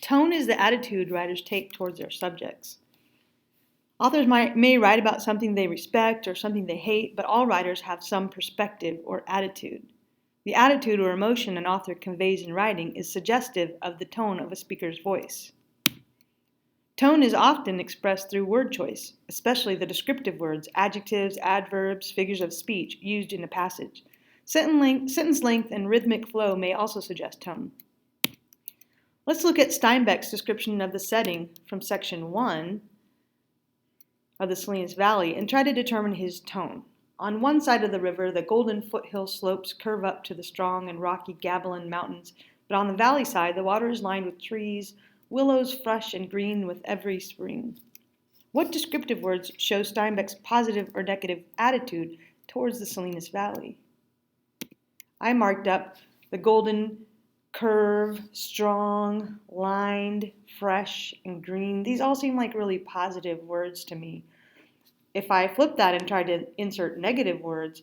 Tone is the attitude writers take towards their subjects. Authors may write about something they respect or something they hate, but all writers have some perspective or attitude. The attitude or emotion an author conveys in writing is suggestive of the tone of a speaker's voice. Tone is often expressed through word choice, especially the descriptive words, adjectives, adverbs, figures of speech used in a passage. Sentence length and rhythmic flow may also suggest tone. Let's look at Steinbeck's description of the setting from section 1 of the Salinas Valley and try to determine his tone. On one side of the river, the golden foothill slopes curve up to the strong and rocky Gavilan Mountains, but on the valley side, the water is lined with trees, willows fresh and green with every spring. What descriptive words show Steinbeck's positive or negative attitude towards the Salinas Valley? I marked up the golden curve, strong, lined, fresh, and green. These all seem like really positive words to me. If I flip that and try to insert negative words,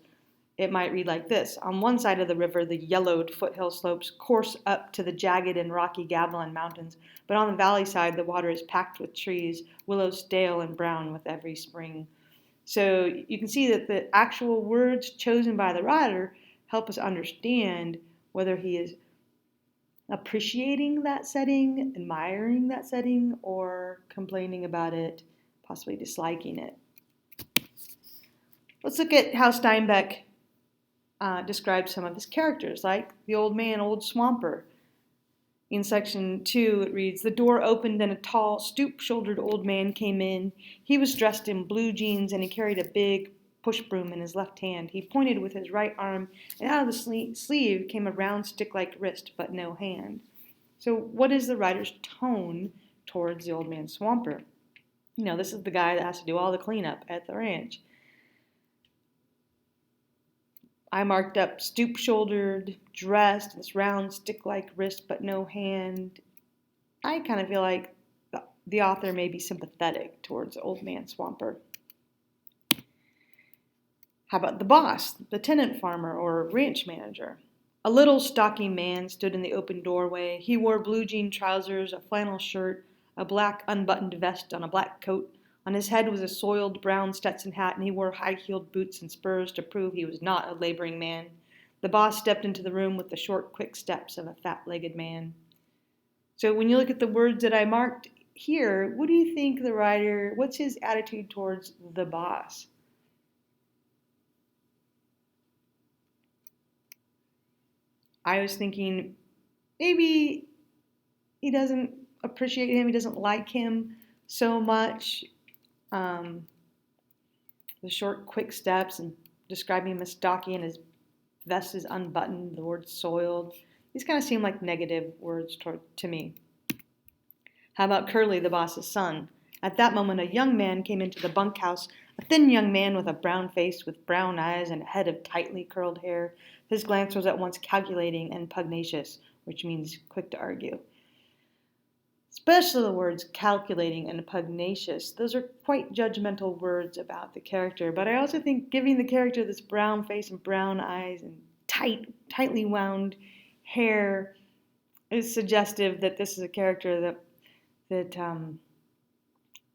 it might read like this. On one side of the river, the yellowed foothill slopes course up to the jagged and rocky Gavilan Mountains, but on the valley side, the water is packed with trees, willows stale and brown with every spring. So you can see that the actual words chosen by the writer help us understand whether he is appreciating that setting, admiring that setting, or complaining about it, possibly disliking it. Let's look at how Steinbeck describes some of his characters, like the old man, Old Swamper. In section 2, it reads, "The door opened and a tall, stoop-shouldered old man came in. He was dressed in blue jeans and he carried a big push broom in his left hand. He pointed with his right arm, and out of the sleeve came a round stick-like wrist, but no hand." So what is the writer's tone towards the old man Swamper? This is the guy that has to do all the cleanup at the ranch. I marked up stoop-shouldered, dressed, this round stick-like wrist, but no hand. I kind of feel like the author may be sympathetic towards old man Swamper. How about the boss, the tenant farmer or ranch manager? A little stocky man stood in the open doorway. He wore blue jean trousers, a flannel shirt, a black unbuttoned vest on a black coat. On his head was a soiled brown Stetson hat, and he wore high-heeled boots and spurs to prove he was not a laboring man. The boss stepped into the room with the short, quick steps of a fat-legged man. So when you look at the words that I marked here, what do you think the writer, what's his attitude towards the boss? I was thinking maybe he doesn't appreciate him, he doesn't like him so much. The short, quick steps and describing him as stocky and his vest is unbuttoned, the word soiled. These kind of seem like negative words to me. How about Curley, the boss's son? At that moment, a young man came into the bunkhouse, a thin young man with a brown face, with brown eyes and a head of tightly curled hair. His glance was at once calculating and pugnacious, which means quick to argue. Especially the words calculating and pugnacious. Those are quite judgmental words about the character, but I also think giving the character this brown face and brown eyes and tightly wound hair is suggestive that this is a character that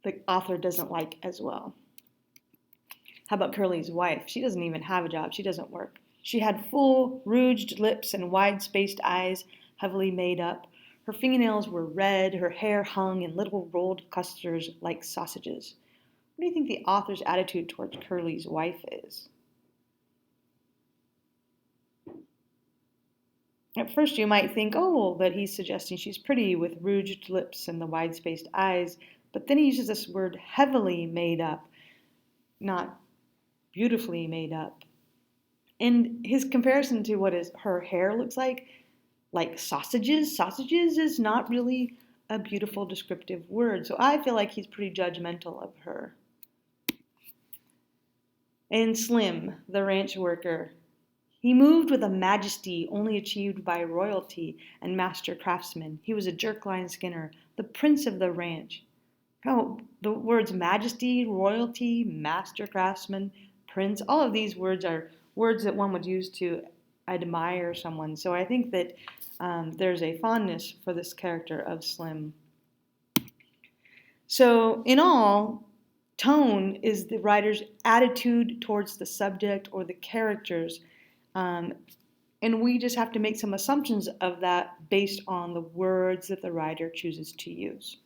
the author doesn't like as well. How about Curley's wife? She doesn't even have a job. She doesn't work. She had full, rouged lips and wide-spaced eyes, heavily made up. Her fingernails were red, her hair hung in little rolled clusters like sausages. What do you think the author's attitude towards Curley's wife is? At first you might think, that he's suggesting she's pretty with rouged lips and the wide-spaced eyes, but then he uses this word heavily made up, not beautifully made up. And his comparison to what her hair looks like sausages. Sausages is not really a beautiful descriptive word. So I feel like he's pretty judgmental of her. And Slim, the ranch worker, he moved with a majesty only achieved by royalty and master craftsmen. He was a jerk-line skinner, the prince of the ranch. The words majesty, royalty, master craftsman, prince, all of these words are words that one would use to admire someone. So I think that there's a fondness for this character of Slim. So in all, tone is the writer's attitude towards the subject or the characters. Um, and we just have to make some assumptions of that based on the words that the writer chooses to use.